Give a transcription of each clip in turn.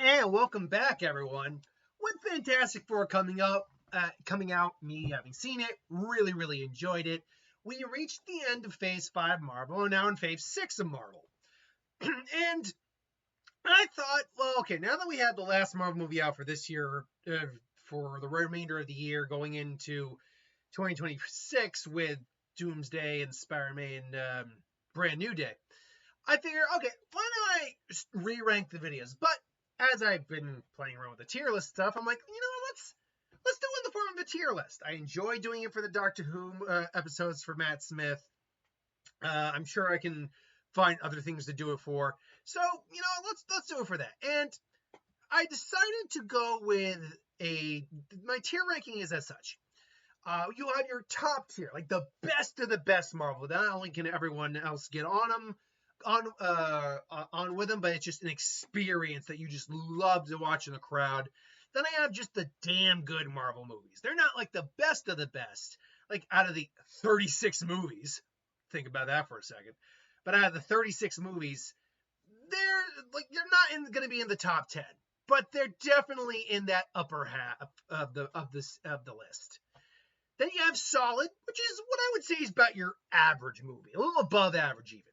And welcome back, everyone. With Fantastic Four coming out, me having seen it, really enjoyed it. We reached the end of Phase 5 Marvel, and now in Phase 6 of Marvel. And I thought, well, okay, now that we have the last Marvel movie out for this year, for the remainder of the year, going into 2026 with Doomsday and Spider-Man Brand New Day, I figured, okay, why don't I just re-rank the videos? But as I've been playing around with the tier list stuff, I'm like, let's do it in the form of a tier list. I enjoy doing it for the Doctor Who episodes for Matt Smith. I'm sure I can find other things to do it for. So, let's do it for that. And I decided to go with my tier ranking is as such. You have your top tier, like the best of the best Marvel. Not only can everyone else get on them, on with them, but it's just an experience that you just love to watch in the crowd. Then I have just the damn good Marvel movies. They're not like the best of the best, like out of the 36 movies. Think about that for a second. But out of the 36 movies, they're not going to be in the top 10, but they're definitely in that upper half of the list. Then you have solid, which is what I would say is about your average movie, a little above average even.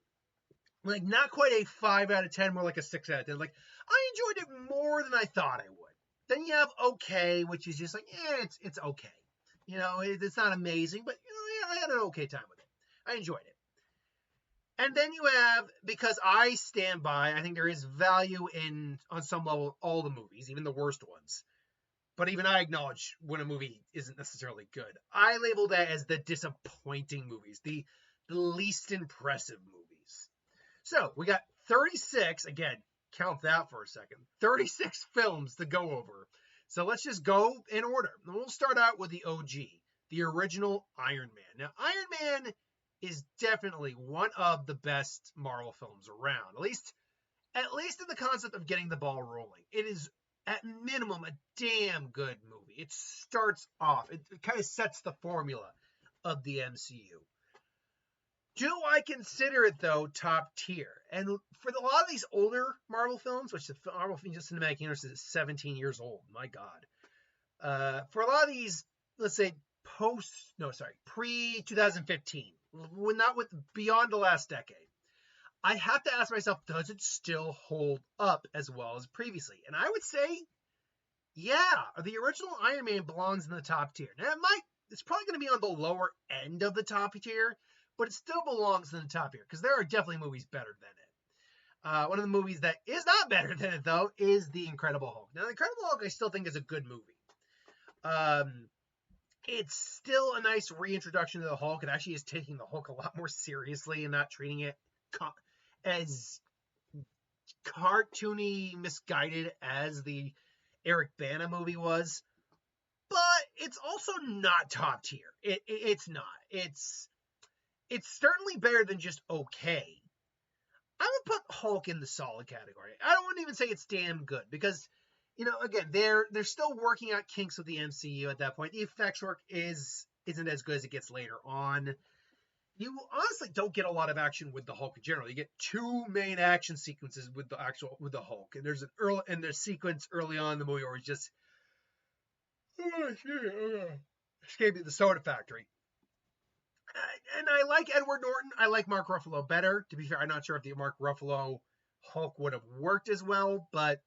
Like not quite a 5 out of 10, more like a 6 out of 10. Like I enjoyed it more than I thought I would. Then you have okay, which is just like, it's okay. It's not amazing, but I had an okay time with it. I enjoyed it. And then you have, because I stand by, I think there is value in, on some level, all the movies, even the worst ones. But even I acknowledge when a movie isn't necessarily good. I label that as the disappointing movies, the least impressive movies. So we got 36, again, count that for a second, 36 films to go over. So let's just go in order. We'll start out with the OG, the original Iron Man. Now, Iron Man is definitely one of the best Marvel films around, at least in the concept of getting the ball rolling. It is, at minimum, a damn good movie. It starts off, it kind of sets the formula of the MCU. Do I consider it, though, top tier? And for a lot of these older Marvel films, which the Marvel Cinematic Universe is 17 years old, my God. For a lot of these, let's say, pre-2015, beyond the last decade, I have to ask myself, does it still hold up as well as previously? And I would say, yeah, the original Iron Man belongs in the top tier. Now, it's probably going to be on the lower end of the top tier, but it still belongs in the top tier, because there are definitely movies better than it. One of the movies that is not better than it, though, is The Incredible Hulk. Now, The Incredible Hulk I still think is a good movie. It's still a nice reintroduction to the Hulk. It actually is taking the Hulk a lot more seriously and not treating it as cartoony, misguided as the Eric Bana movie was. But it's also not top tier. It's not. It's certainly better than just okay. I would put Hulk in the solid category. I don't want to even say it's damn good, because, again, they're still working out kinks with the MCU at that point. The effects work isn't as good as it gets later on. You honestly don't get a lot of action with the Hulk in general. You get two main action sequences with the Hulk, and there's a sequence early on in the movie where he's just escaping the soda factory. And I like Edward Norton. I like Mark Ruffalo better. To be fair, I'm not sure if the Mark Ruffalo Hulk would have worked as well, but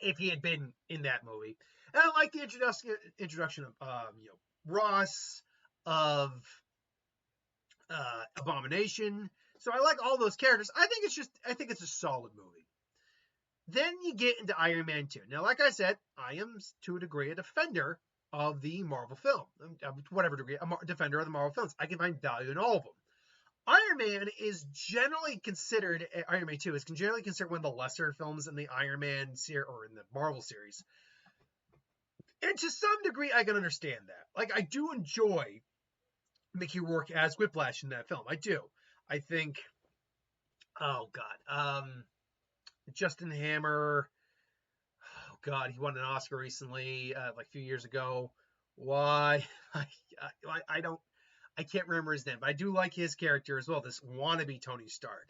if he had been in that movie. And I like the introduction of Ross, of Abomination. So I like all those characters. I think it's a solid movie. Then you get into Iron Man 2. Now, like I said, I am to a degree a defender of the Marvel film. Whatever degree, a defender of the Marvel films. I can find value in all of them. Iron Man is generally considered, Iron Man 2 is generally considered one of the lesser films in the Iron Man series, or in the Marvel series. And to some degree, I can understand that. Like, I do enjoy Mickey Rourke as Whiplash in that film. I do. I think, Justin Hammer, God, he won an Oscar recently, like a few years ago. Why? I can't remember his name, but I do like his character as well, this wannabe Tony Stark.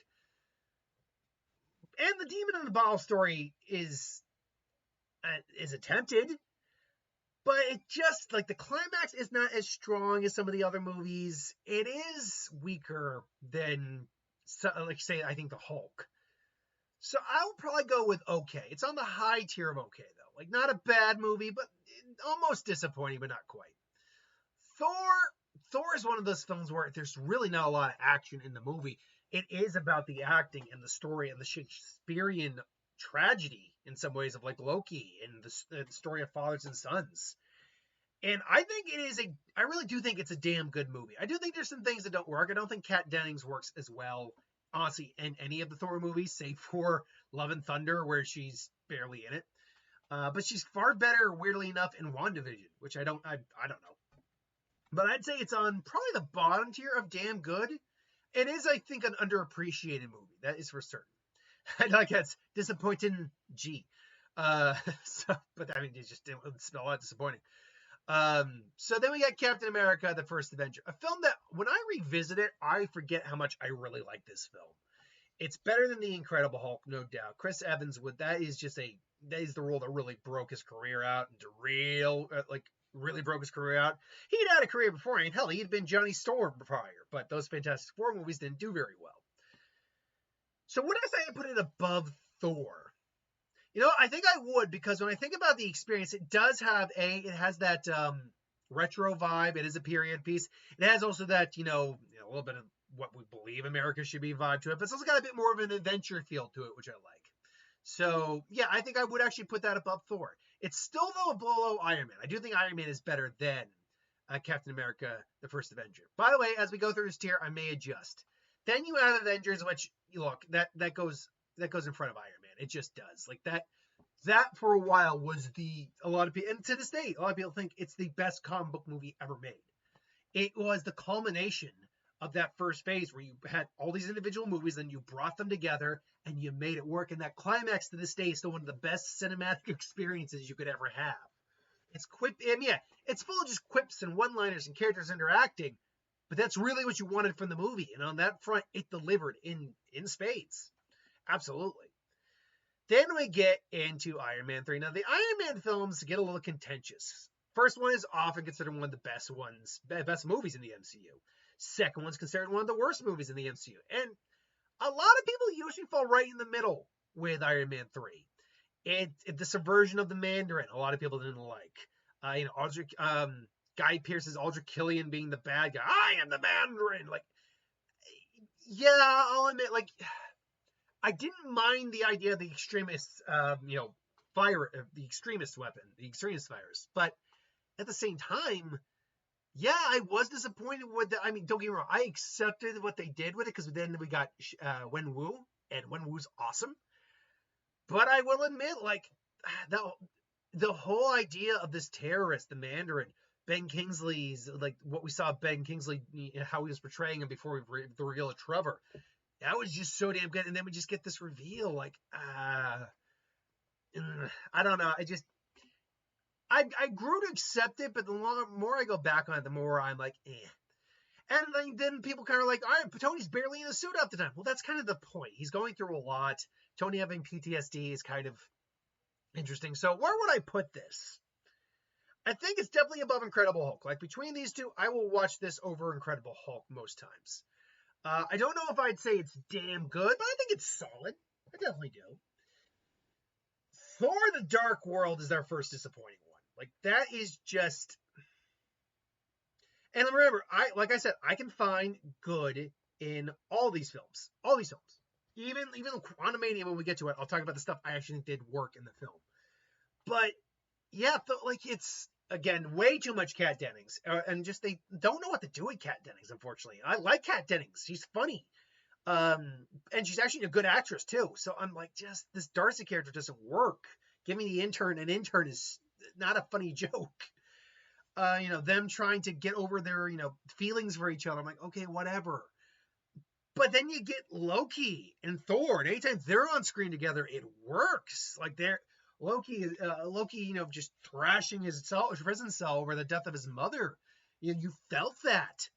And the demon in the bottle story is attempted, but it just, like, the climax is not as strong as some of the other movies. It is weaker than, like, say, I think the Hulk. So I'll probably go with okay. It's on the high tier of okay, though. Like, not a bad movie, but almost disappointing, but not quite. Thor is one of those films where there's really not a lot of action in the movie. It is about the acting and the story and the Shakespearean tragedy in some ways of, like, Loki and the story of fathers and sons. And I really do think it's a damn good movie. I do think there's some things that don't work. I don't think Kat Dennings works as well, honestly, in any of the Thor movies, save for Love and Thunder, where she's barely in it. But she's far better, weirdly enough, in WandaVision, which I don't know. But I'd say it's on probably the bottom tier of damn good. It is, I think, an underappreciated movie. That is for certain. I like that's disappointing G. But I mean, it just didn't spell out disappointing. So then we got Captain America, the First Avenger, a film that when I revisit it, I forget how much I really like this film. It's better than The Incredible Hulk, no doubt. Chris Evans that is the role that really broke his career out, and really broke his career out. He'd had a career before, and hell, he'd been Johnny Storm prior, but those Fantastic Four movies didn't do very well. So would I say I put it above Thor? I think I would, because when I think about the experience, it does have it has that retro vibe. It is a period piece. It has also that, a little bit of what we believe America should be vibe to it, but it's also got a bit more of an adventure feel to it, which I like. So, yeah, I think I would actually put that above Thor. It's still, though, below Iron Man. I do think Iron Man is better than Captain America, the First Avenger. By the way, as we go through this tier, I may adjust. Then you have Avengers, which, look, that goes in front of Iron Man. It just does. Like, that for a while was a lot of people, and to this day, a lot of people think it's the best comic book movie ever made. It was the culmination of that first phase where you had all these individual movies, and you brought them together and you made it work. And that climax to this day is still one of the best cinematic experiences you could ever have. It's it's full of just quips and one-liners and characters interacting, but that's really what you wanted from the movie. And on that front, it delivered in spades. Absolutely. Then we get into Iron Man 3. Now, the Iron Man films get a little contentious. First one is often considered one of the best movies in the MCU. Second one's considered one of the worst movies in the MCU. And a lot of people usually fall right in the middle with Iron Man 3. The subversion of the Mandarin, a lot of people didn't like. Guy Pearce's Aldrich Killian being the bad guy. I am the Mandarin. Like, yeah, I'll admit, like, I didn't mind the idea of the extremist, the extremist weapon, the extremist virus. But at the same time, yeah, I was disappointed with that. I mean, don't get me wrong, I accepted what they did with it, because then we got Wenwu, and Wenwu's awesome. But I will admit, like, the whole idea of this terrorist, the Mandarin, Ben Kingsley's, like, what we saw Ben Kingsley, how he was portraying him before the reveal of Trevor, that was just so damn good. And then we just get this reveal, like, I don't know. I grew to accept it, but the more I go back on it, the more I'm like, eh. And then people kind of like, all right, Tony's barely in a suit half the time. Well, that's kind of the point. He's going through a lot. Tony having PTSD is kind of interesting. So where would I put this? I think it's definitely above Incredible Hulk. Like, between these two, I will watch this over Incredible Hulk most times. I don't know if I'd say it's damn good, but I think it's solid. I definitely do. Thor: The Dark World is their first disappointing one. Like, that is just... And remember, like I said, I can find good in all these films. All these films. Even Quantumania, when we get to it, I'll talk about the stuff I actually think did work in the film. But, yeah, like, it's... Again, way too much Kat Dennings. And just, they don't know what to do with Kat Dennings, unfortunately. I like Kat Dennings. She's funny. And she's actually a good actress, too. So I'm like, just, this Darcy character doesn't work. Give me the intern. An intern is not a funny joke. Them trying to get over their, feelings for each other. I'm like, okay, whatever. But then you get Loki and Thor. And anytime they're on screen together, it works. Like, Loki, just thrashing his prison cell over the death of his mother. You felt that.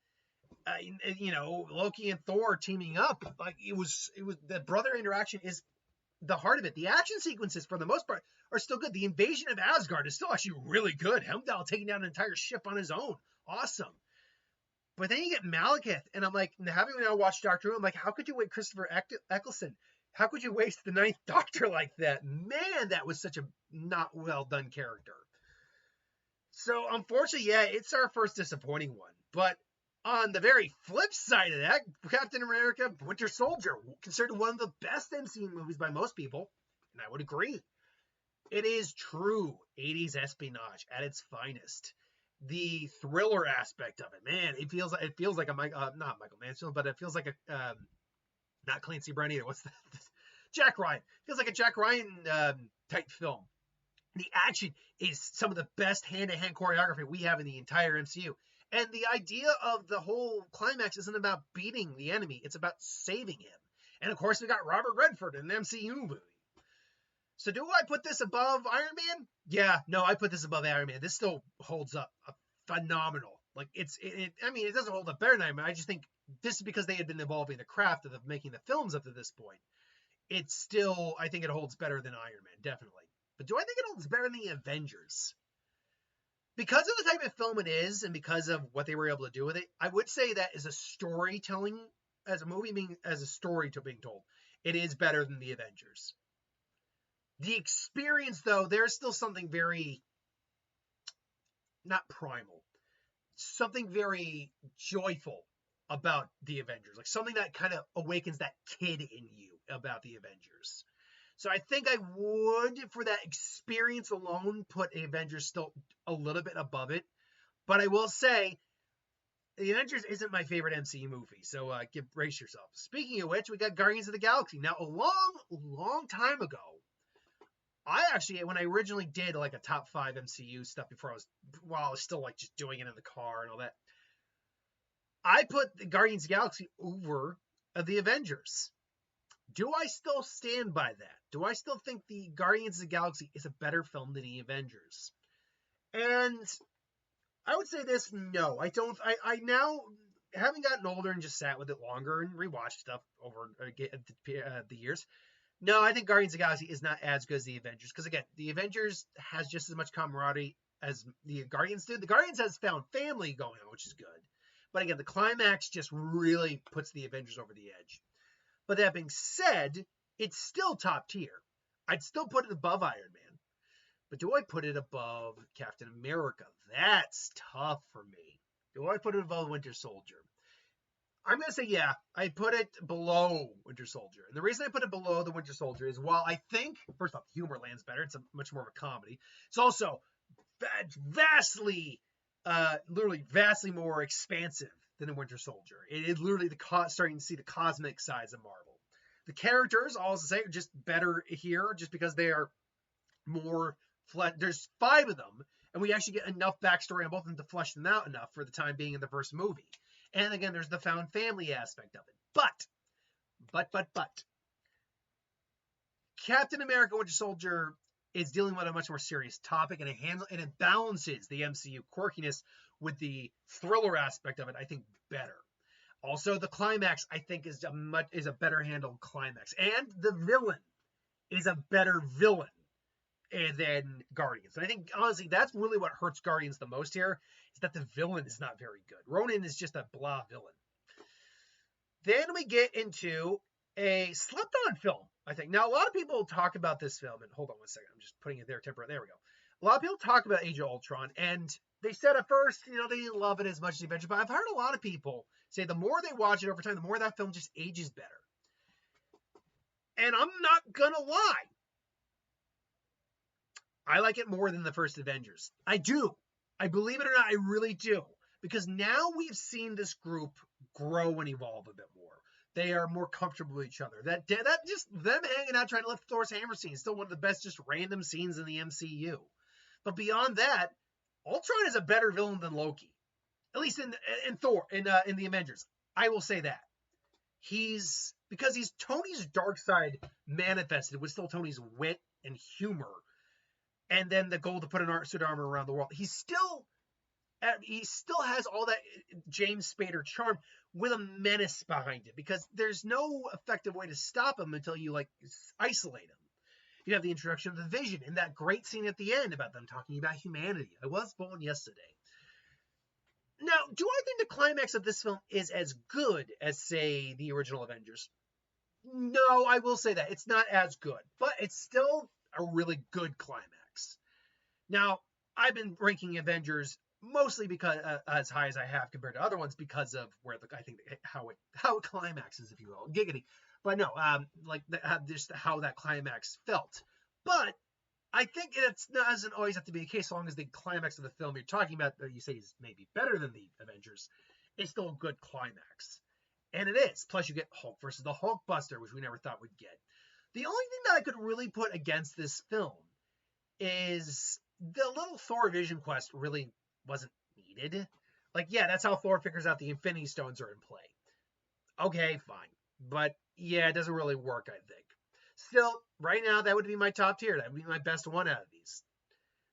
Loki and Thor teaming up. Like, it was the brother interaction is the heart of it. The action sequences, for the most part, are still good. The invasion of Asgard is still actually really good. Heimdall taking down an entire ship on his own. Awesome. But then you get Malekith, and I'm like, having now watched Doctor Who, I'm like, how could you wait Christopher Eccleston? How could you waste the Ninth Doctor like that? Man, that was such a not well done character. So unfortunately, yeah, it's our first disappointing one. But on the very flip side of that, Captain America Winter Soldier, considered one of the best MCU movies by most people, and I would agree. It is true 80s espionage at its finest. The thriller aspect of it, man, it feels like a not Michael Mansfield, but it feels like a not Clancy Brown either. What's that? Jack Ryan. It feels like a Jack Ryan type film. The action is some of the best hand-to-hand choreography we have in the entire MCU. And the idea of the whole climax isn't about beating the enemy, it's about saving him. And of course, we got Robert Redford in an MCU movie. So do I put this above Iron Man? Yeah, no, I put this above Iron Man. This still holds up phenomenal. Like it doesn't hold up better than Iron Man. I just think this is because they had been evolving the craft of making the films up to this point. It's still, I think it holds better than Iron Man, definitely. But do I think it holds better than the Avengers? Because of the type of film it is, and because of what they were able to do with it, I would say that as a storytelling, as a movie as a story to being told, it is better than the Avengers. The experience, though, there's still something very, not primal, something very joyful about the Avengers. Like something that kind of awakens that kid in you about the Avengers. So I think I would, for that experience alone, put Avengers still a little bit above it. But I will say, the Avengers isn't my favorite MCU movie, so brace yourself. Speaking of which, we got Guardians of the Galaxy. Now, a long time ago, when I originally did like a top 5 MCU stuff while I was still like just doing it in the car and all that, I put the Guardians of the Galaxy over the Avengers. Do I still stand by that? Do I still think the Guardians of the Galaxy is a better film than the Avengers? And I would say this, no. I don't. I now, having gotten older and just sat with it longer and rewatched stuff over the years, no, I think Guardians of the Galaxy is not as good as the Avengers. Because again, the Avengers has just as much camaraderie as the Guardians did. The Guardians has found family going on, which is good. But again, the climax just really puts the Avengers over the edge. But that being said, it's still top tier. I'd still put it above Iron Man. But do I put it above Captain America? That's tough for me. Do I put it above Winter Soldier? I'm going to say, yeah, I put it below Winter Soldier. And the reason I put it below the Winter Soldier is while I think, first off, humor lands better. It's much more of a comedy. It's also vastly more expansive than the Winter Soldier. It is literally starting to see the cosmic sides of Marvel. The characters, all to say, are just better here, just because they are more there's 5 of them, and we actually get enough backstory on both of them to flesh them out enough for the time being in the first movie. And again, there's the found family aspect of it. But Captain America Winter Soldier is dealing with a much more serious topic, and it balances the MCU quirkiness with the thriller aspect of it, I think, better. Also, the climax, I think, is a better handled climax. And the villain is a better villain than Guardians. And I think, honestly, that's really what hurts Guardians the most here, is that the villain is not very good. Ronan is just a blah villain. Then we get into a slept-on film, I think. Now, a lot of people talk about this film, and hold on one second, I'm just putting it there temporarily. There we go. A lot of people talk about Age of Ultron, and they said at first, they didn't love it as much as the Avengers, but I've heard a lot of people say the more they watch it over time, the more that film just ages better. And I'm not gonna lie, I like it more than the first Avengers. I do. I believe it or not, I really do. Because now we've seen this group grow and evolve a bit more. They are more comfortable with each other. That just them hanging out trying to lift Thor's hammer scene is still one of the best just random scenes in the MCU. But beyond that, Ultron is a better villain than Loki. At least in Thor, in the Avengers. I will say that. Because he's Tony's dark side manifested with still Tony's wit and humor. And then the goal to put an suit armor around the world. He still has all that James Spader charm with a menace behind it, because there's no effective way to stop him until you like isolate him. You have the introduction of the Vision and that great scene at the end about them talking about humanity. I was born yesterday. Now, do I think the climax of this film is as good as, say, the original Avengers? No, I will say that. It's not as good, but it's still a really good climax. Now, I've been ranking Avengers mostly because as high as I have compared to other ones because of where I think how it climaxes, if you will, giggity. But no, just how that climax felt. But I think doesn't always have to be the case, as long as the climax of the film you're talking about, that you say is maybe better than the Avengers, is still a good climax. And it is. Plus, you get Hulk versus the Hulkbuster, which we never thought we'd get. The only thing that I could really put against this film is the little Thor Vision quest really wasn't needed. Like, yeah, that's how Thor figures out the Infinity Stones are in play. Okay, fine. But, yeah, it doesn't really work, I think. Still, right now, that would be my top tier. That would be my best one out of these.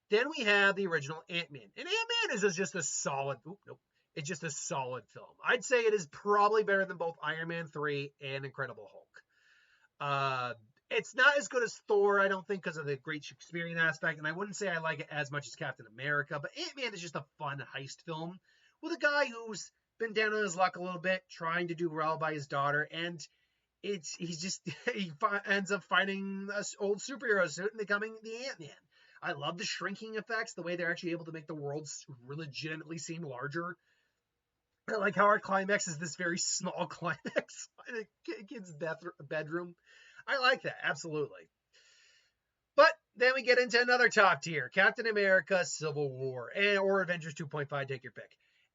Then we have the original Ant-Man. And Ant-Man is just a solid... nope. It's just a solid film. I'd say it is probably better than both Iron Man 3 and Incredible Hulk. It's not as good as Thor, I don't think, because of the great Shakespearean aspect, and I wouldn't say I like it as much as Captain America, but Ant-Man is just a fun heist film with a guy who's been down on his luck a little bit, trying to do well by his daughter, and he ends up finding an old superhero suit and becoming the Ant-Man. I love the shrinking effects, the way they're actually able to make the world legitimately seem larger. I like how our climax is this very small climax in a kid's bedroom. I like that, absolutely. But then we get into another top tier, Captain America Civil War, or Avengers 2.5, take your pick.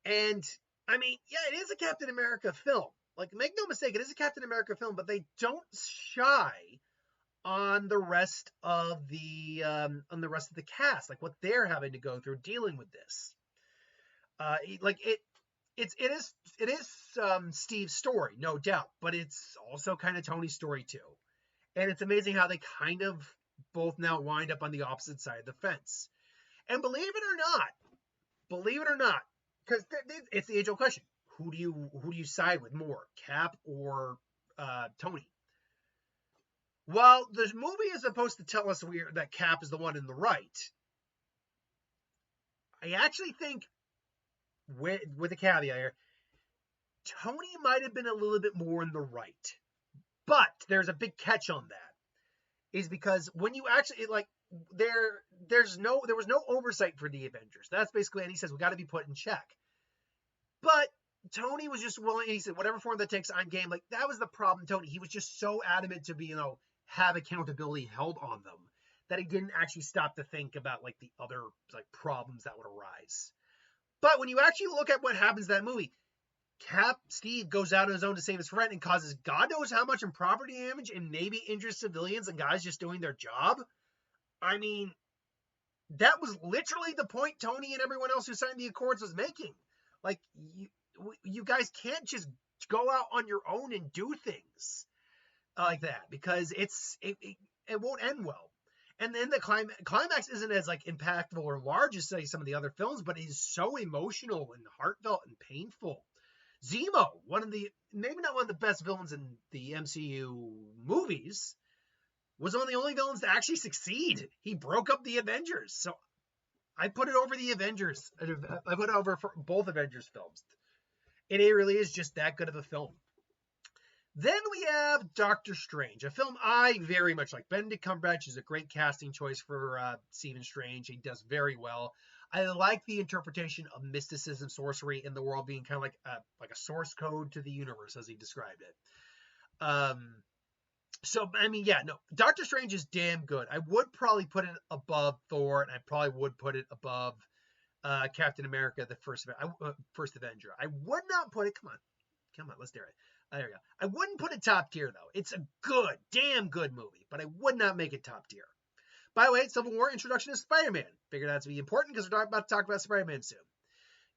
And, I mean, yeah, it is a Captain America film. Like, make no mistake, it is a Captain America film, but they don't shy on the rest of the cast, like what they're having to go through dealing with this. It is Steve's story, no doubt, but it's also kind of Tony's story too. And it's amazing how they kind of both now wind up on the opposite side of the fence. And believe it or not, because it's the age-old question: who do you side with more, Cap or Tony? Well, the movie is supposed to tell us that Cap is the one in the right. I actually think, with a caveat here, Tony might have been a little bit more in the right. But there's a big catch on that. Is because when you actually, there was no oversight for the Avengers. That's basically, and he says, we got to be put in check. But Tony was just willing, he said, whatever form that takes, I'm game. Like, that was the problem, Tony. He was just so adamant to be, have accountability held on them, that he didn't actually stop to think about, like, the other, like, problems that would arise. But when you actually look at what happens in that movie, Steve goes out on his own to save his friend and causes God knows how much in property damage and maybe injures civilians and guys just doing their job. I mean, that was literally the point Tony and everyone else who signed the Accords was making. Like, you guys can't just go out on your own and do things like that, because it won't end well. And then the climax isn't as, like, impactful or large as, say, some of the other films, but it is so emotional and heartfelt and painful. Zemo, maybe not one of the best villains in the MCU movies, was one of the only villains to actually succeed. He broke up the Avengers. So I put it over the Avengers. I put it over for both Avengers films. And it really is just that good of a film. Then we have Doctor Strange, a film I very much like. Benedict Cumberbatch is a great casting choice for Stephen Strange. He does very well. I like the interpretation of mysticism, sorcery in the world being kind of like a source code to the universe, as he described it. So, I mean, yeah, no, Doctor Strange is damn good. I would probably put it above Thor, and I probably would put it above Captain America, the first Avenger. I would not put it, come on, let's do it. There we go. I wouldn't put it top tier, though. It's a good, damn good movie, but I would not make it top tier. By the way, Civil War, introduction of Spider-Man. Figured that to be important because we're about to talk about Spider-Man soon.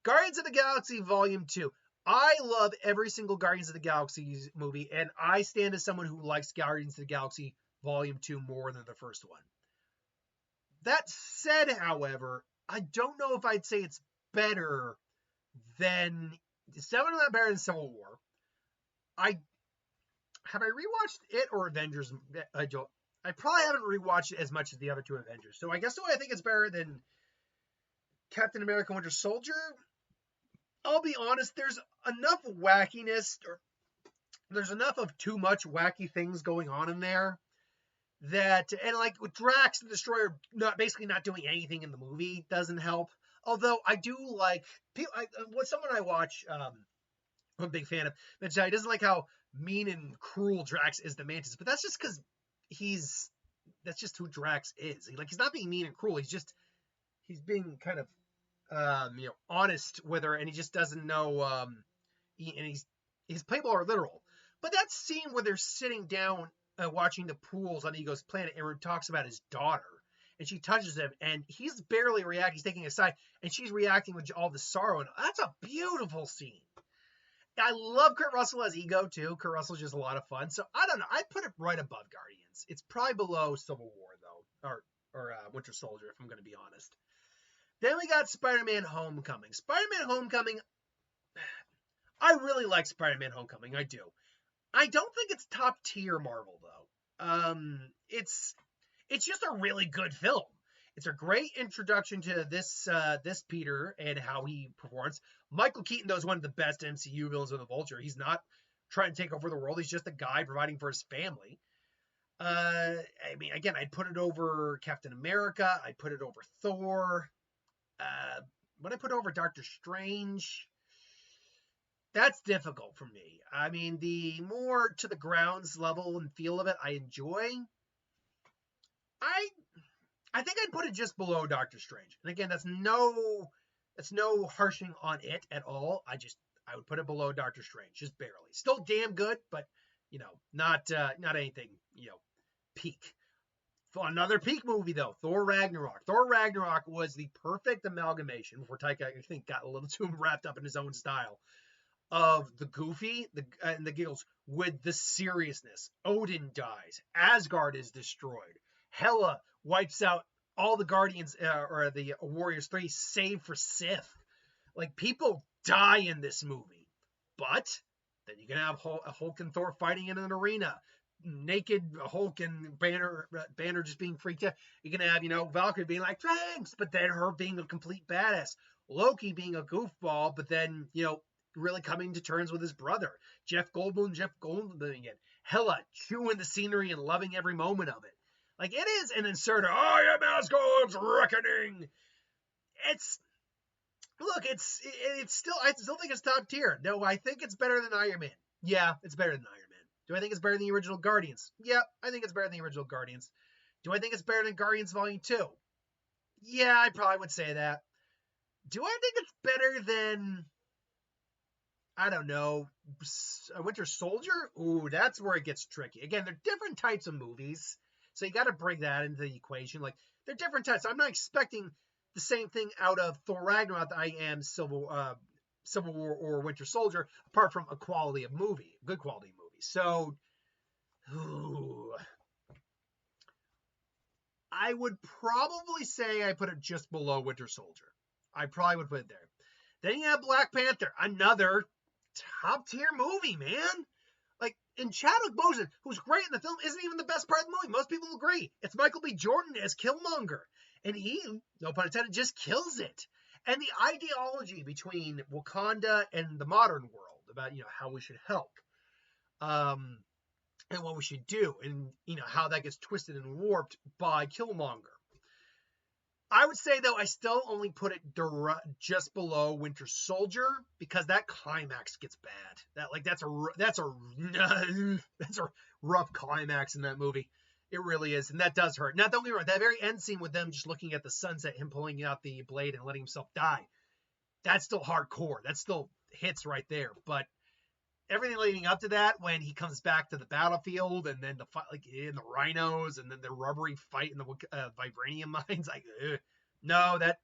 Guardians of the Galaxy Volume 2. I love every single Guardians of the Galaxy movie, and I stand as someone who likes Guardians of the Galaxy Volume 2 more than the first one. That said, however, I don't know if I'd say it's better than... It's definitely not better than Civil War. I have I rewatched it or Avengers. I don't. I probably haven't rewatched it as much as the other two Avengers. So I guess the way I think it's better than Captain America: Winter Soldier. I'll be honest. There's enough wackiness, or there's enough of too much wacky things going on in there that, and like with Drax the Destroyer not basically not doing anything in the movie doesn't help. Although I do like people. What someone I watch. I'm a big fan of. Mentioned he doesn't like how mean and cruel Drax is to Mantis, but that's just because he's that's just who Drax is. He's not being mean and cruel. He's being kind of honest with her, and he just doesn't know. And he's playful or literal. But that scene where they're sitting down watching the pools on Ego's planet, and talks about his daughter, and she touches him, and he's barely reacting. He's taking a side, and she's reacting with all the sorrow, and that's a beautiful scene. I love Kurt Russell as Ego too. Kurt Russell's just a lot of fun. So I don't know. I'd put it right above Guardians. It's probably below Civil War though, or Winter Soldier, if I'm going to be honest. Then we got Spider-Man: Homecoming. Spider-Man: Homecoming. I really like Spider-Man: Homecoming. I do. I don't think it's top tier Marvel though. It's just a really good film. It's a great introduction to this Peter and how he performs. Michael Keaton, though, is one of the best MCU villains of the Vulture. He's not trying to take over the world. He's just a guy providing for his family. I mean, again, I'd put it over Captain America. I'd put it over Thor. Would I put it over Doctor Strange? That's difficult for me. I mean, the more to the grounds level and feel of it, I enjoy. I think I'd put it just below Doctor Strange. And again, that's no harshing on it at all. I would put it below Doctor Strange, just barely. Still damn good, but not anything, peak. Another peak movie though, Thor Ragnarok. Thor Ragnarok was the perfect amalgamation before Taika, I think, got a little too wrapped up in his own style of the goofy, and the giggles with the seriousness. Odin dies. Asgard is destroyed. Hela wipes out all the Guardians or the Warriors 3 save for Sith. Like, people die in this movie. But then you can have Hulk and Thor fighting in an arena. Naked Hulk and Banner just being freaked out. You can have, Valkyrie being like, thanks, but then her being a complete badass. Loki being a goofball, but then, really coming to terms with his brother. Jeff Goldblum again. Hela chewing the scenery and loving every moment of it. Like, it is an insert. I am Asgard's reckoning. I still think it's top tier. No, I think it's better than Iron Man. Yeah, it's better than Iron Man. Do I think it's better than the original Guardians? Yeah, I think it's better than the original Guardians. Do I think it's better than Guardians Volume 2? Yeah, I probably would say that. Do I think it's better than, I don't know, Winter Soldier? Ooh, that's where it gets tricky. Again, they're different types of movies, so you got to bring that into the equation. Like, they're different types. I'm not expecting the same thing out of Thor Ragnarok that I am Civil War or Winter Soldier, apart from a good quality movie. So, I would probably say I put it just below Winter Soldier. I probably would put it there. Then you have Black Panther, another top tier movie, man. Like, and Chadwick Boseman, who's great in the film, isn't even the best part of the movie. Most people agree. It's Michael B. Jordan as Killmonger. And he, no pun intended, just kills it. And the ideology between Wakanda and the modern world about, how we should help. And what we should do. And, how that gets twisted and warped by Killmonger. I would say, though, I still only put it just below Winter Soldier because that climax gets bad. That's a rough climax in that movie. It really is, and that does hurt. Now, don't get me wrong, that very end scene with them just looking at the sunset, him pulling out the blade and letting himself die, that's still hardcore. That still hits right there. But everything leading up to that, when he comes back to the battlefield, and then the fight, like in the rhinos, and then the rubbery fight in the vibranium mines, like, no, that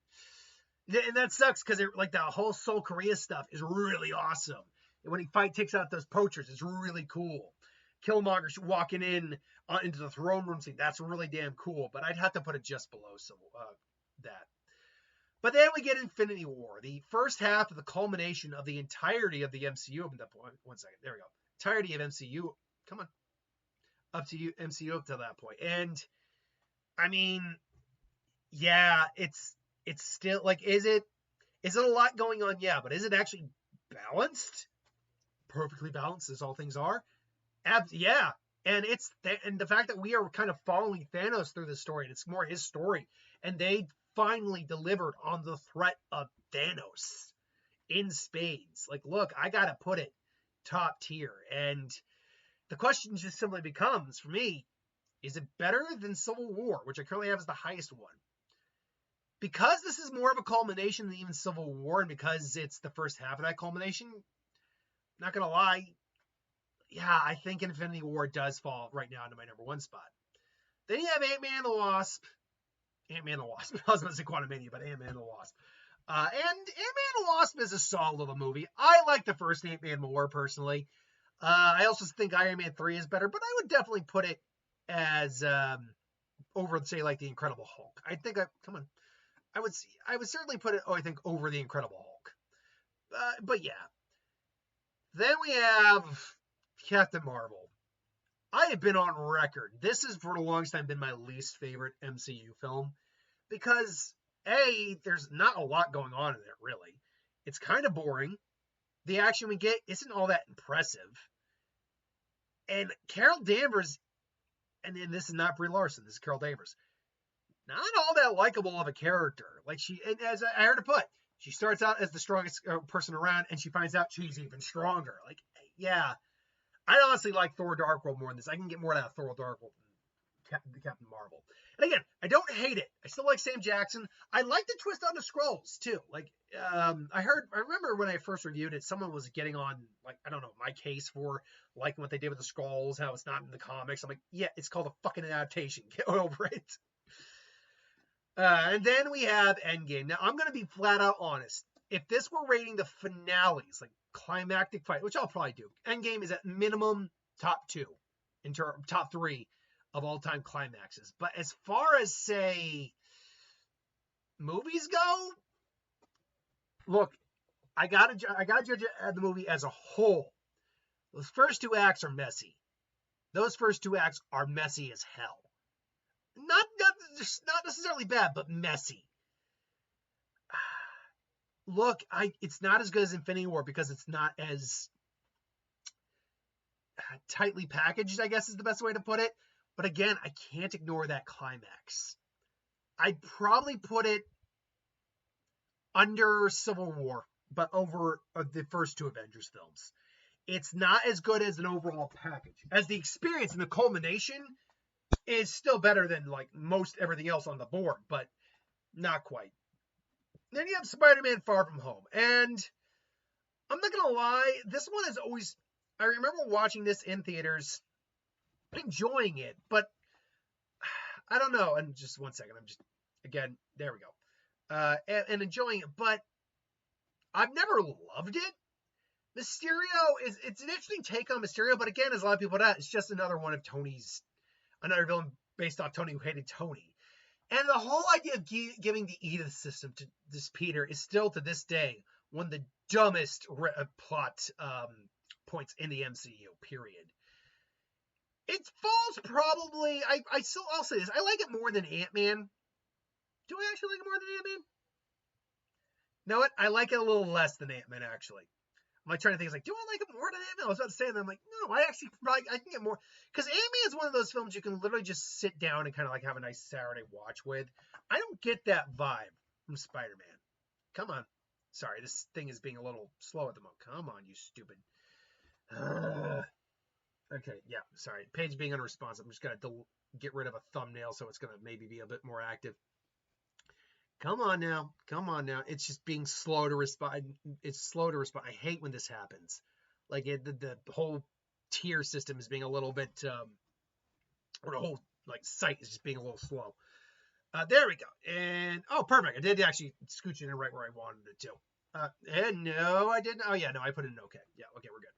sucks because like the whole Seoul Korea stuff is really awesome. And when he takes out those poachers, it's really cool. Killmonger walking into the throne room scene, that's really damn cool. But I'd have to put it just below that. But then we get Infinity War, the first half of the culmination of the entirety of the MCU. One second, there we go. entirety of MCU. Come on, up to you, MCU up to that point. And I mean, yeah, it's still like, is it a lot going on? Yeah, but is it actually balanced? Perfectly balanced as all things are. Yeah, and the fact that we are kind of following Thanos through the story, and it's more his story, and they finally delivered on the threat of Thanos in spades. Like, look, I gotta put it top tier, and the question just simply becomes for me: is it better than Civil War, which I currently have as the highest one? Because this is more of a culmination than even Civil War, and because it's the first half of that culmination, not gonna lie, yeah, I think Infinity War does fall right now into my number one spot. Then you have Ant-Man and the Wasp. Ant-Man and the Wasp. I was going to say Quantumania, but Ant-Man and the Wasp. And Ant-Man and the Wasp is a solid little movie. I like the first Ant-Man more, personally. I also think Iron Man 3 is better, but I would definitely put it as over, say, like the Incredible Hulk. I would certainly put it, I think, over the Incredible Hulk. But yeah. Then we have Captain Marvel. I have been on record. This has for the longest time been my least favorite MCU film because there's not a lot going on in it, really. It's kind of boring. The action we get isn't all that impressive. And Carol Danvers, and this is not Brie Larson, this is Carol Danvers, not all that likable of a character. Like, and as I heard it put, she starts out as the strongest person around, and she finds out she's even stronger. Like, yeah. I honestly like Thor Dark World more than this. I can get more out of Thor Dark World than Captain Marvel. And again, I don't hate it. I still like Sam Jackson. I like the twist on the Skrulls, too. Like, I remember when I first reviewed it, someone was getting on, like, I don't know, my case for liking what they did with the Skrulls, how it's not in the comics. I'm like, yeah, it's called a fucking adaptation. Get over it. And then we have Endgame. Now, I'm going to be flat out honest. If this were rating the finales, like climactic fight, which I'll probably do, Endgame is at minimum top 2, top 3 of all time climaxes. But as far as, say, movies go, look, I gotta judge the movie as a whole. Those first 2 acts are messy. Those first 2 acts are messy as hell. Not necessarily bad, but messy. Look, it's not as good as Infinity War because it's not as tightly packaged, I guess is the best way to put it. But again, I can't ignore that climax. I'd probably put it under Civil War, but over the first 2 Avengers films. It's not as good as an overall package. As the experience and the culmination is still better than like most everything else on the board, but not quite. Then you have Spider-Man Far From Home. And I'm not going to lie, this one is always... I remember watching this in theaters, enjoying it, but I don't know. And just one second. Again, there we go. And enjoying it, but I've never loved it. Mysterio it's an interesting take on Mysterio, but again, as a lot of people know, it's just another villain based off Tony who hated Tony. And the whole idea of giving the Edith system to this Peter is still, to this day, one of the dumbest plot points in the MCU, period. It falls probably... I'll say this. I like it more than Ant-Man. Do I actually like it more than Ant-Man? You know what? I like it a little less than Ant-Man, actually. I'm like trying to think, do I like it more than Ant-Man? I was about to say that. I'm like, no, I can get more. Because Ant-Man is one of those films you can literally just sit down and kind of like have a nice Saturday watch with. I don't get that vibe from Spider-Man. Come on. Sorry, this thing is being a little slow at the moment. Come on, you stupid. Okay, yeah, sorry. Page being unresponsive. I'm just going to get rid of a thumbnail so it's going to maybe be a bit more active. Come on now. It's just being slow to respond. It's slow to respond. I hate when this happens. Like the whole tier system is being a little bit, or the whole like site is just being a little slow. There we go. And perfect. I did actually scooch it in right where I wanted it to. And no, I didn't. Oh yeah, no, I put it in okay. Yeah, okay, we're good.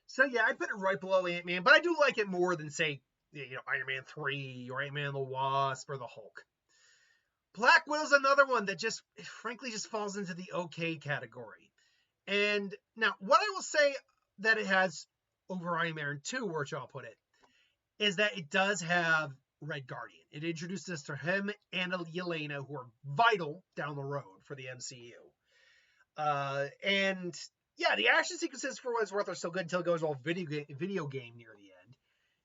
So yeah, I put it right below Ant-Man, but I do like it more than say, Iron Man 3 or Ant-Man and the Wasp or the Hulk. Black Widow's another one that frankly falls into the okay category. And now, what I will say that it has over Iron Man 2, which I'll put it, is that it does have Red Guardian. It introduces us to him and Yelena, who are vital down the road for the MCU. And yeah, the action sequences for what it's worth are so good until it goes all video game near the end.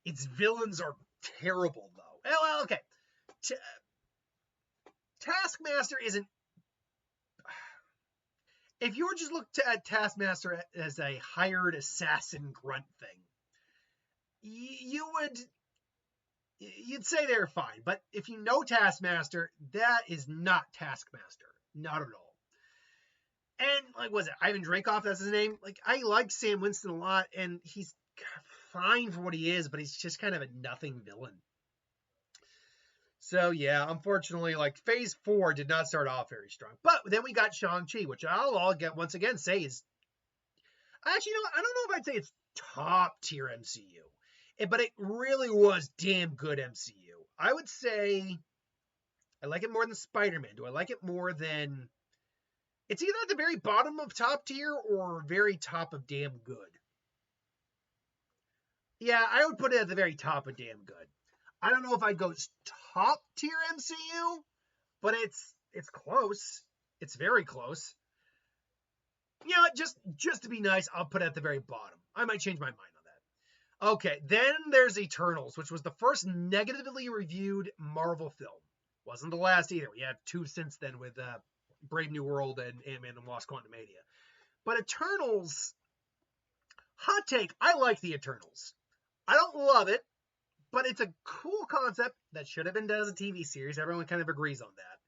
Its villains are terrible though. Well, okay. Taskmaster isn't. If you were just looked at Taskmaster as a hired assassin grunt thing, you'd say they're fine. But if you know Taskmaster, that is not Taskmaster, not at all. And like, was it Ivan Dracoff? That's his name. Like, I like Sam Winston a lot, and he's fine for what he is, but he's just kind of a nothing villain. So yeah, unfortunately, like Phase 4 did not start off very strong. But then we got Shang-Chi, which I'll get once again say is actually, you know, I don't know if I'd say it's top tier MCU, but it really was damn good MCU. I would say I like it more than Spider-Man. Do I like it more than? It's either at the very bottom of top tier or very top of damn good. Yeah, I would put it at the very top of damn good. I don't know if I'd go top tier MCU, but it's close. It's very close. You know, just to be nice, I'll put it at the very bottom. I might change my mind on that. Okay, then there's Eternals, which was the first negatively reviewed Marvel film. Wasn't the last either. We had 2 since then with Brave New World and Ant-Man and Wasp: Quantumania. But Eternals, hot take, I like the Eternals. I don't love it, but it's a cool concept that should have been done as a TV series. Everyone kind of agrees on that.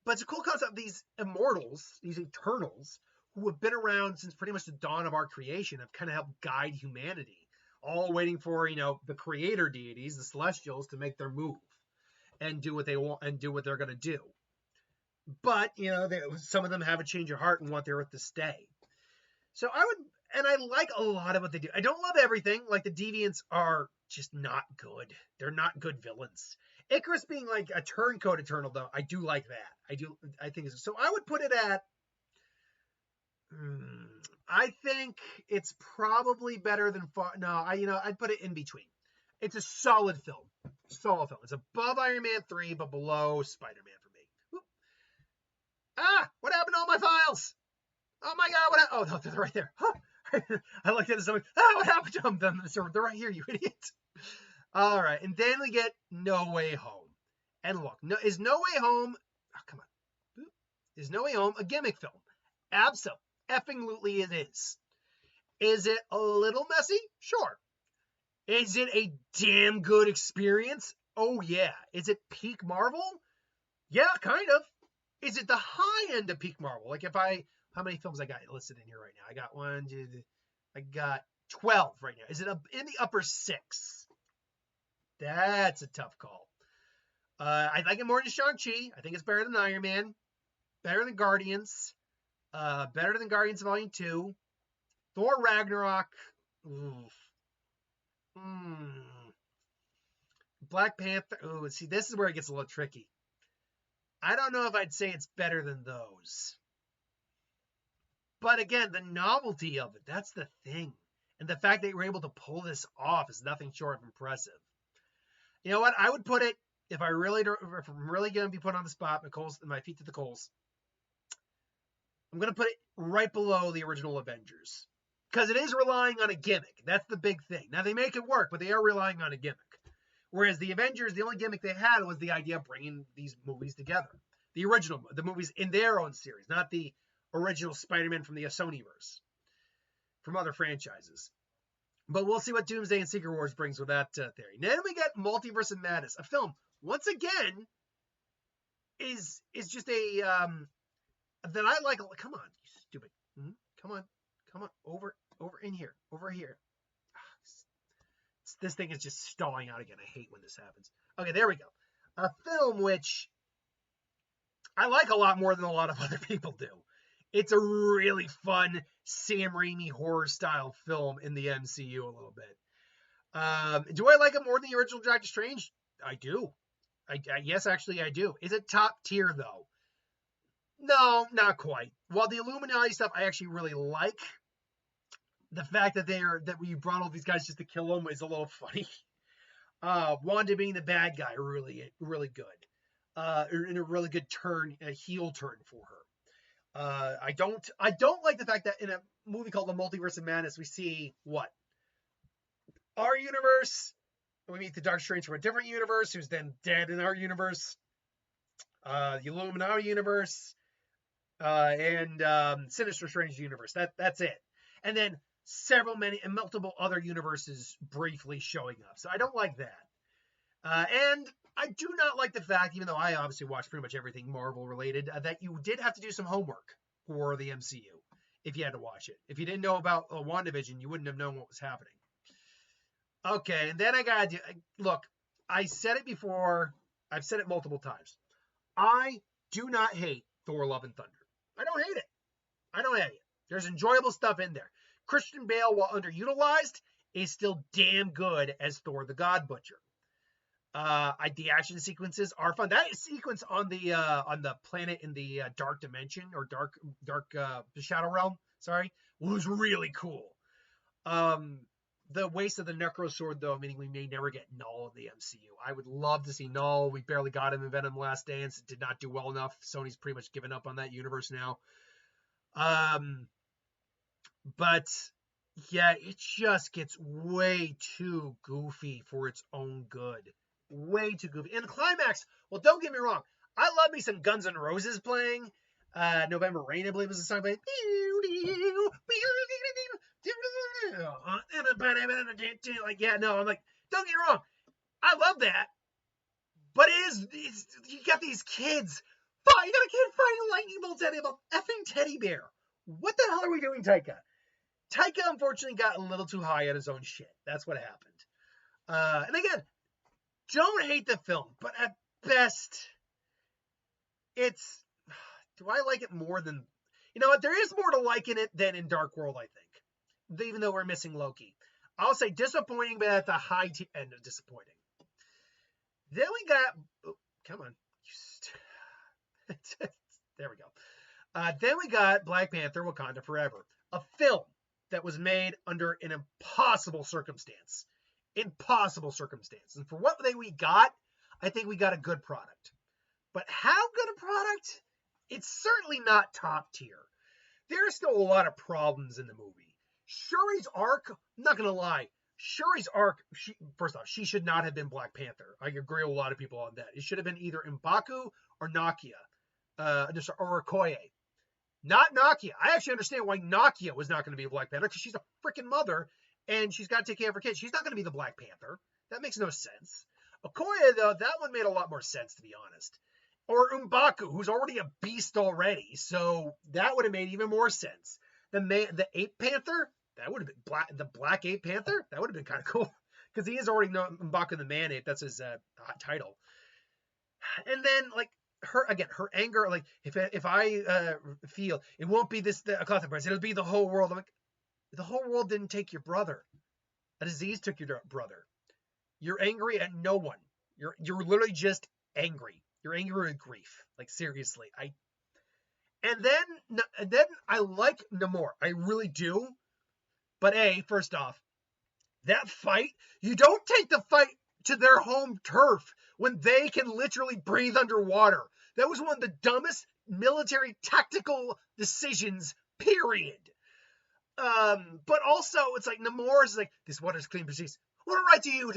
But it's a cool concept. These immortals, these Eternals, who have been around since pretty much the dawn of our creation, have kind of helped guide humanity, all waiting for, you know, the creator deities, the Celestials, to make their move and do what they want and do what they're going to do. But, you know, some of them have a change of heart and want the Earth to stay. So I like a lot of what they do. I don't love everything. Like, the Deviants are just not good. They're not good villains. Icarus being like a turncoat Eternal, though, I do like that. I think so. I would put it at, I think it's probably better than I'd put it in between. It's a solid film. It's above Iron Man 3, but below Spider-Man for me. Whoop. What happened to all my files? Oh my God, oh, no, they're right there. Huh. I looked at it, what happened to them? They're right here, you idiot. All right, and then we get No Way Home. And look, is No Way Home, come on. Is No Way Home a gimmick film? Abso-effing-lutely it is. Is it a little messy? Sure. Is it a damn good experience? Oh yeah. Is it peak Marvel? Yeah, kind of. Is it the high end of peak Marvel? Like how many films I got listed in here right now? I got 12 right now. Is it in the upper 6? That's a tough call. I like it more than Shang-Chi. I think it's better than Iron Man. Better than Guardians. Better than Guardians Volume 2. Thor Ragnarok. Oof. Black Panther. Oh, see, this is where it gets a little tricky. I don't know if I'd say it's better than those. But again, the novelty of it, that's the thing. And the fact that you were able to pull this off is nothing short of impressive. You know what? I would put it, if I'm really going to be put on the spot, my feet to the coals, I'm going to put it right below the original Avengers. Because it is relying on a gimmick. That's the big thing. Now, they make it work, but they are relying on a gimmick. Whereas the Avengers, the only gimmick they had was the idea of bringing these movies together. The movies in their own series, not the original Spider-Man from the Sonyverse, from other franchises. But we'll see what Doomsday and Secret Wars brings with that theory. Then we get Multiverse of Madness, a film, once again, is just a, that I like. Come on, you stupid. Come on, over in here, over here. This thing is just stalling out again. I hate when this happens. Okay, there we go. A film which I like a lot more than a lot of other people do. It's a really fun Sam Raimi horror style film in the MCU a little bit. Do I like it more than the original Doctor Strange? I do. Yes, actually I do. Is it top tier though? No, not quite. While the Illuminati stuff I actually really like, the fact that we brought all these guys just to kill them is a little funny. Wanda being the bad guy, really, really good. In a really good turn, a heel turn for her. I don't like the fact that in a movie called The Multiverse of Madness, we see what? Our universe, we meet the Dark Strange from a different universe, who's then dead in our universe. The Illuminati universe, and Sinister Strange universe. That's it. And then multiple other universes briefly showing up. So I don't like that. And I do not like the fact, even though I obviously watch pretty much everything Marvel related, that you did have to do some homework for the MCU if you had to watch it. If you didn't know about WandaVision, you wouldn't have known what was happening. Okay, and then look, I said it before. I've said it multiple times. I do not hate Thor: Love and Thunder. I don't hate it. I don't hate it. There's enjoyable stuff in there. Christian Bale, while underutilized, is still damn good as Thor the God Butcher. The action sequences are fun. That sequence on the planet in the dark dimension, or dark Shadow Realm, was really cool. The waste of the Necro Sword, though, meaning we may never get Null in the MCU. I would love to see Null. We barely got him in Venom Last Dance. It did not do well enough. Sony's pretty much given up on that universe now. But yeah, it just gets way too goofy for its own good. Way too goofy. And the climax, well, don't get me wrong. I love me some Guns N' Roses playing. November Rain, I believe, was the song playing. Like, yeah, no, I'm like, don't get me wrong. I love that. But you got these kids. You got a kid fighting lightning bolts at him, a effing teddy bear. What the hell are we doing, Taika? Taika, unfortunately, got a little too high on his own shit. That's what happened. And again, don't hate the film, but at best, do I like it more than, you know what, there is more to like in it than in Dark World, I think, even though we're missing Loki. I'll say disappointing, but at the high end of disappointing. Then we got, come on, there we go. Then we got Black Panther: Wakanda Forever, a film that was made under an impossible circumstance. Impossible circumstance. And for what we got, I think we got a good product. But how good a product? It's certainly not top tier. There's still a lot of problems in the movie. Shuri's arc, I'm not going to lie, Shuri's arc, first off, she should not have been Black Panther. I agree with a lot of people on that. It should have been either M'Baku or Nakia, or Okoye. Not Nakia. I actually understand why Nakia was not going to be a Black Panther, because she's a freaking mother, and she's got to take care of her kids. She's not going to be the Black Panther. That makes no sense. Okoye, though, that one made a lot more sense, to be honest. Or M'Baku, who's already a beast already, so that would have made even more sense. The Ape Panther, that would have been the Black Ape Panther. That would have been kind of cool, because he is already known M'Baku the Man Ape. That's his title. And then, like, her anger, like, if I feel it won't be a cloth price, it'll be the whole world. I'm like, the whole world didn't take your brother. A disease took your brother. You're angry at no one. You're literally just angry. You're angry with grief. Like, seriously. And then I like Namor. I really do. But first off, that fight, you don't take the fight to their home turf when they can literally breathe underwater. That was one of the dumbest military tactical decisions, period. But also, it's like Namor is like, this water's clean, precise. What right do you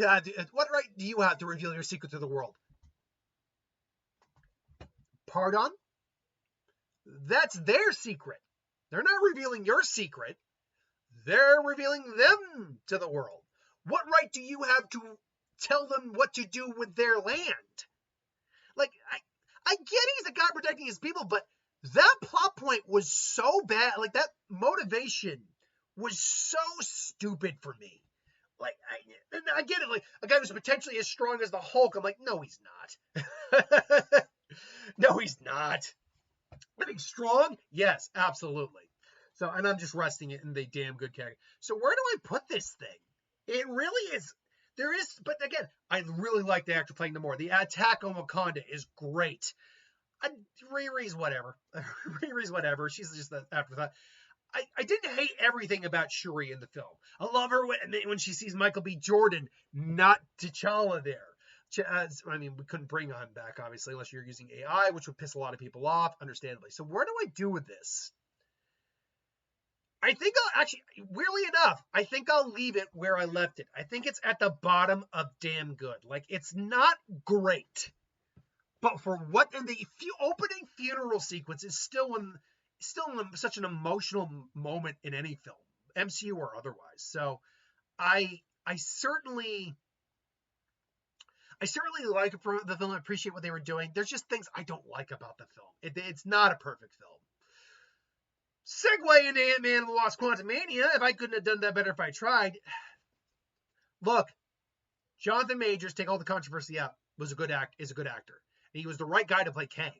have to reveal your secret to the world? Pardon? That's their secret. They're not revealing your secret. They're revealing them to the world. What right do you have to tell them what to do with their land? Like, I get he's a guy protecting his people, but that plot point was so bad. Like, that motivation was so stupid for me. Like, I get it. Like, a guy who's potentially as strong as the Hulk. I'm like, no, he's not. No, he's not. I mean, strong? Yes, absolutely. So, and I'm just resting it in the damn good character. So where do I put this thing? It really is. There is, but again, I really like the actor playing Namor. The attack on Wakanda is great. Riri's whatever. Riri's whatever. She's just the afterthought. I didn't hate everything about Shuri in the film. I love her when she sees Michael B. Jordan, not T'Challa there. I mean, we couldn't bring him back, obviously, unless you're using AI, which would piss a lot of people off, understandably. So where do I do with this? I think I'll actually, weirdly enough, I think I'll leave it where I left it. I think it's at the bottom of damn good. Like, it's not great, but for what, and the opening funeral sequence is still such an emotional moment in any film, MCU or otherwise. So I certainly like the film. I appreciate what they were doing. There's just things I don't like about the film. It's not a perfect film. Segue into Ant-Man and the Wasp: Quantumania. If I couldn't have done that better if I tried. Look, Jonathan Majors, take all the controversy out, is a good actor. And he was the right guy to play Kang.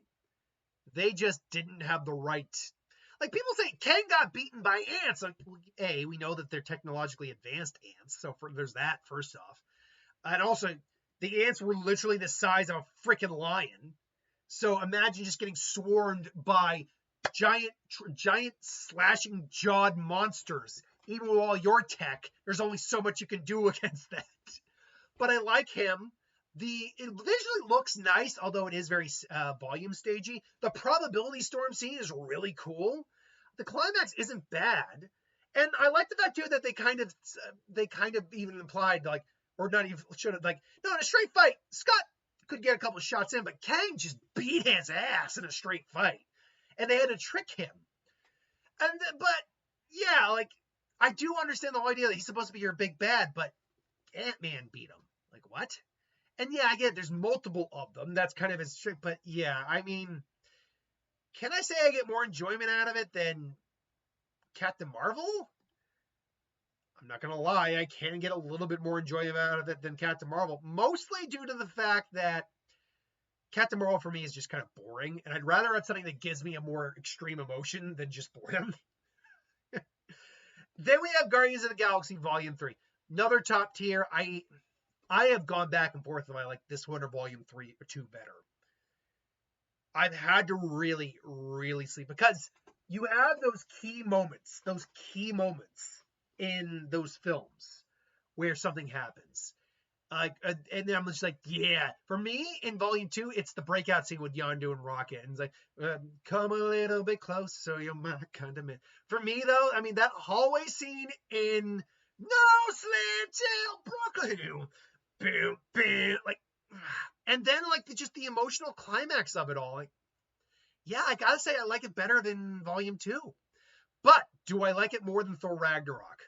They just didn't have the right. Like, people say Kang got beaten by ants. Like, we know that they're technologically advanced ants, so there's that, first off. And also, the ants were literally the size of a freaking lion. So imagine just getting swarmed by giant slashing jawed monsters. Even with all your tech, there's only so much you can do against that. But I like him. It visually looks nice, although it is very volume stagey. The probability storm scene is really cool. The climax isn't bad, and I like the fact too that they kind of even implied, like, or not even should have, like, no, in a straight fight, Scott could get a couple of shots in, but Kang just beat his ass in a straight fight, and they had to trick him. But yeah, like, I do understand the whole idea that he's supposed to be your big bad, but Ant-Man beat him. Like, what? And yeah, I get it, there's multiple of them. That's kind of his trick. But yeah, I mean, can I say I get more enjoyment out of it than Captain Marvel? I'm not going to lie, I can get a little bit more enjoyment out of it than Captain Marvel, mostly due to the fact that Captain Marvel for me is just kind of boring, and I'd rather have something that gives me a more extreme emotion than just boredom. Then we have Guardians of the Galaxy Volume 3. Another top tier. I have gone back and forth if I like this one or Volume 3 or 2 better. I've had to really, really sleep, because you have those key moments in those films where something happens. And then I'm just like, yeah. For me, in Volume 2, it's the breakout scene with Yondu and Rocket. And it's like, come a little bit close, so you're my kind of man. For me, though, I mean, that hallway scene in No Slim Tail Brooklyn, boom, boom, like, and then, like, just the emotional climax of it all. Like, yeah, I gotta say, I like it better than Volume 2. But do I like it more than Thor Ragnarok?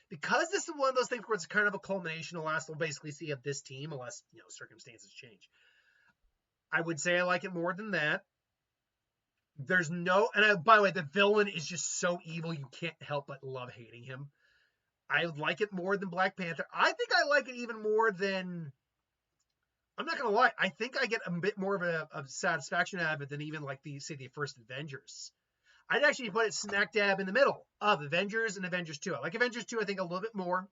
Because this is one of those things where it's kind of a culmination, the last we'll basically see of this team, unless, circumstances change. I would say I like it more than that. There's no, and by the way, the villain is just so evil, you can't help but love hating him. I like it more than Black Panther. I think I like it even more than, I'm not going to lie, I think I get a bit more of a satisfaction out of it than even, like, the first Avengers. I'd actually put it smack dab in the middle of Avengers and Avengers 2. I like Avengers 2, I think, a little bit more.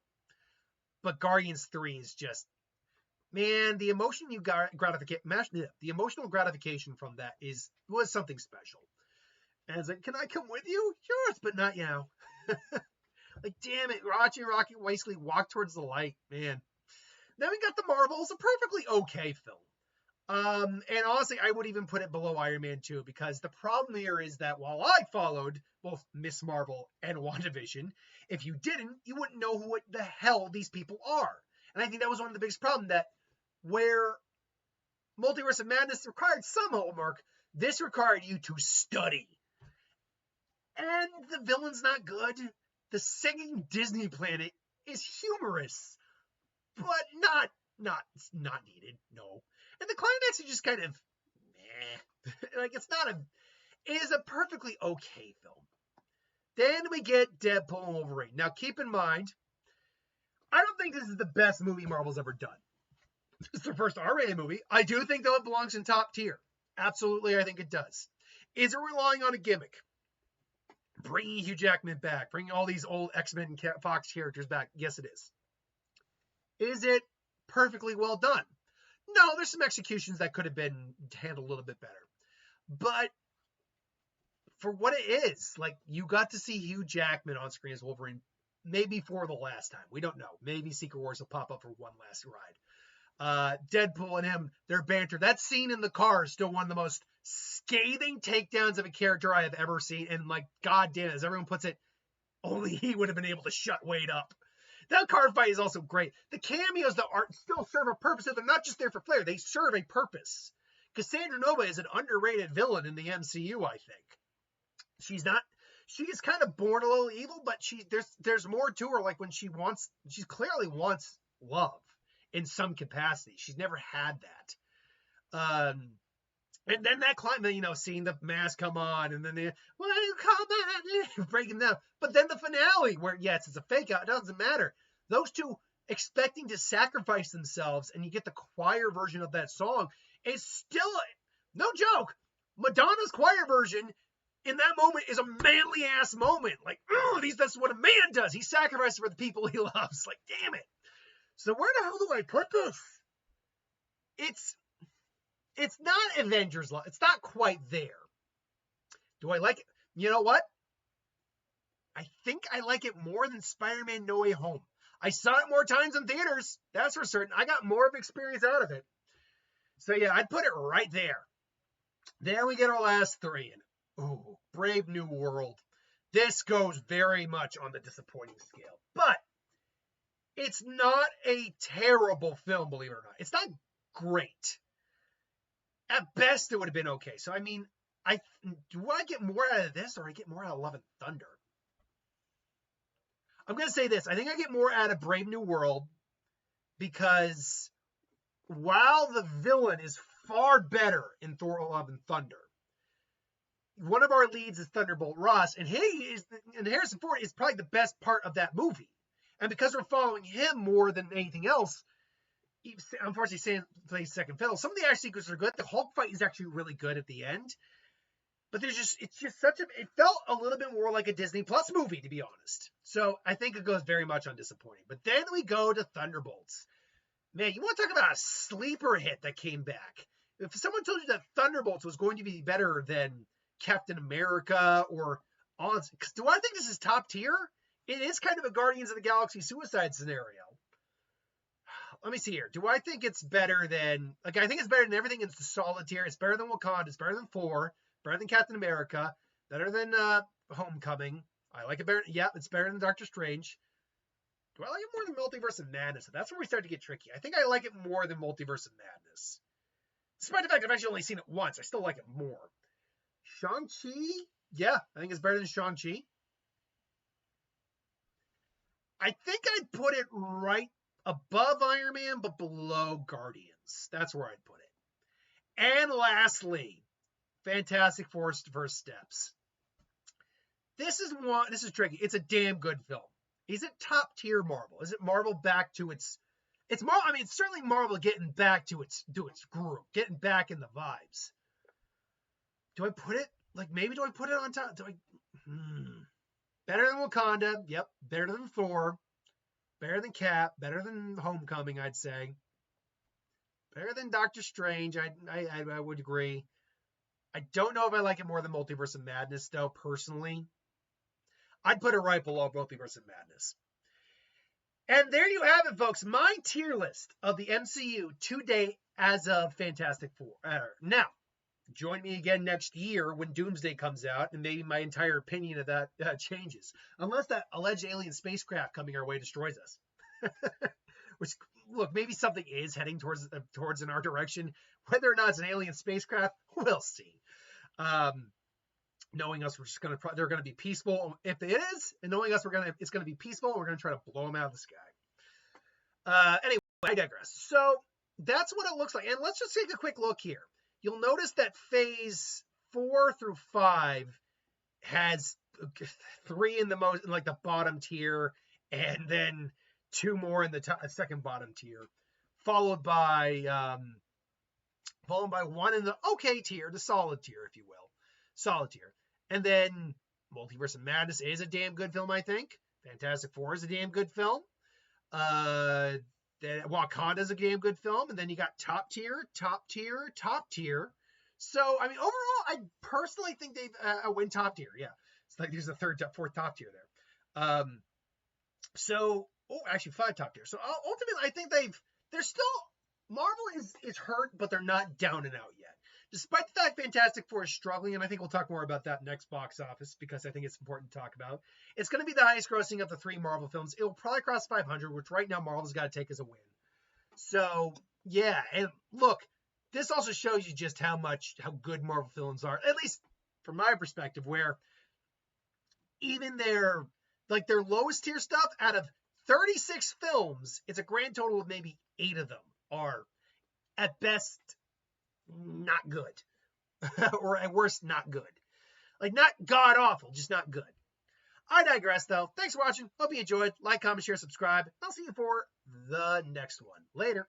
But Guardians 3 is just, man, the emotional gratification from that was something special. And it's like, can I come with you? Sure, but not now. Like, damn it, watching Rocket basically walk towards the light, man. Then we got The Marvels, a perfectly okay film. And honestly, I would even put it below Iron Man 2, because the problem here is that while I followed both Miss Marvel and WandaVision, if you didn't, you wouldn't know what the hell these people are. And I think that was one of the biggest problems, that where Multiverse of Madness required some homework, this required you to study. And the villain's not good. The singing Disney planet is humorous, but not needed, no. And the climax is just kind of meh. Like, it is a perfectly okay film. Then we get Deadpool and Wolverine. Now, keep in mind, I don't think this is the best movie Marvel's ever done. It's their first R-rated movie. I do think, though, it belongs in top tier. Absolutely, I think it does. Is it relying on a gimmick? Bringing Hugh Jackman back, bringing all these old X-Men and Fox characters back? Yes, it is. Is it perfectly well done? No, there's some executions that could have been handled a little bit better. But for what it is. Like, you got to see Hugh Jackman on screen as Wolverine, maybe for the last time. We don't know. Maybe Secret Wars will pop up for one last ride. Deadpool and him, their banter. That scene in the car is still one of the most scathing takedowns of a character I have ever seen. And like, goddamn, as everyone puts it, only he would have been able to shut Wade up. That car fight is also great. The cameos that are still serve a purpose. They're not just there for flair. They serve a purpose. Cassandra Nova is an underrated villain in the MCU, I think. She is kind of born a little evil, but there's more to her. Like, when she clearly wants love in some capacity. She's never had that. And then that climb, seeing the mask come on, and then well, you come on, break him down. But then the finale, where yes, it's a fake out, it doesn't matter. Those two expecting to sacrifice themselves, and you get the choir version of that song, is still no joke. Madonna's choir version in that moment is a manly ass moment. Like, that's what a man does. He sacrifices for the people he loves. Like, damn it. So where the hell do I put this? It's not Avengers. It's not quite there. Do I like it? You know what? I think I like it more than Spider-Man No Way Home. I saw it more times in theaters. That's for certain. I got more of experience out of it. So yeah, I'd put it right there. Then we get our last three. And Brave New World. This goes very much on the disappointing scale. But it's not a terrible film, believe it or not. It's not great. At best, it would have been okay. So, I mean, do I get more out of this, or I get more out of Love and Thunder? I'm going to say this. I think I get more out of Brave New World, because while the villain is far better in Thor Love and Thunder, one of our leads is Thunderbolt Ross, and Harrison Ford is probably the best part of that movie. And because we're following him more than anything else, unfortunately, Sam plays second fiddle. Some of the action sequences are good. The Hulk fight is actually really good at the end. But it felt a little bit more like a Disney Plus movie, to be honest. So I think it goes very much on disappointing. But then we go to Thunderbolts. Man, you want to talk about a sleeper hit that came back. If someone told you that Thunderbolts was going to be better than Captain America or do I think this is top tier? It is kind of a Guardians of the Galaxy Suicide scenario. Let me see here. Do I think it's better than... I think it's better than everything. It's the solid tier. It's better than Wakanda. It's better than Thor. Better than Captain America. Better than Homecoming. I like it better. Yeah, it's better than Doctor Strange. Do I like it more than Multiverse of Madness? That's where we start to get tricky. I think I like it more than Multiverse of Madness. Despite the fact I've actually only seen it once, I still like it more. Shang-Chi? Yeah, I think it's better than Shang-Chi. I think I'd put it right above Iron Man, but below Guardians. That's where I'd put it. And lastly, Fantastic Four First Steps. This is tricky. It's a damn good film. Is it top tier Marvel? Is it Marvel back to its Marvel? I mean, it's certainly Marvel getting back to its groove, getting back in the vibes. Do I put it do I put it on top? Better than Wakanda. Yep. Better than Thor. Better than Cap. Better than Homecoming, I'd say. Better than Doctor Strange. I would agree. I don't know if I like it more than Multiverse of Madness, though, personally. I'd put it right below Multiverse of Madness. And there you have it, folks. My tier list of the MCU to date as of Fantastic Four. Now, join me again next year when Doomsday comes out, and maybe my entire opinion of that changes. Unless that alleged alien spacecraft coming our way destroys us. Which, look, maybe something is heading towards in our direction. Whether or not it's an alien spacecraft, we'll see. Knowing us, they're going to be peaceful. If it is, and knowing us, it's going to be peaceful, and we're going to try to blow them out of the sky. Anyway, I digress. So that's what it looks like. And let's just take a quick look here. You'll notice that phase 4 through 5 has 3 in the bottom tier, and then 2 more in the second bottom tier, followed by 1 in the okay tier, the solid tier, if you will. Solid tier. And then Multiverse of Madness is a damn good film, I think. Fantastic Four is a damn good film. Wakanda is a damn good film. And then you got top tier, top tier, top tier. So, I mean, overall, I personally think they've win top tier. Yeah. It's like there's a fourth top tier there. Actually 5 top tier. So ultimately, I think they're still, Marvel is hurt, but they're not down and out yet. Despite the fact Fantastic Four is struggling, and I think we'll talk more about that next box office because I think it's important to talk about. It's going to be the highest grossing of the 3 Marvel films. It will probably cross 500, which right now Marvel's got to take as a win. So, yeah, and look, this also shows you just how good Marvel films are, at least from my perspective, where even their lowest tier stuff, out of 36 films, it's a grand total of maybe 8 of them are at best not good or at worst not good. Like, not god awful, just not good. I digress, though. Thanks for watching. Hope you enjoyed. Like, comment, share, subscribe. I'll see you for the next one. Later.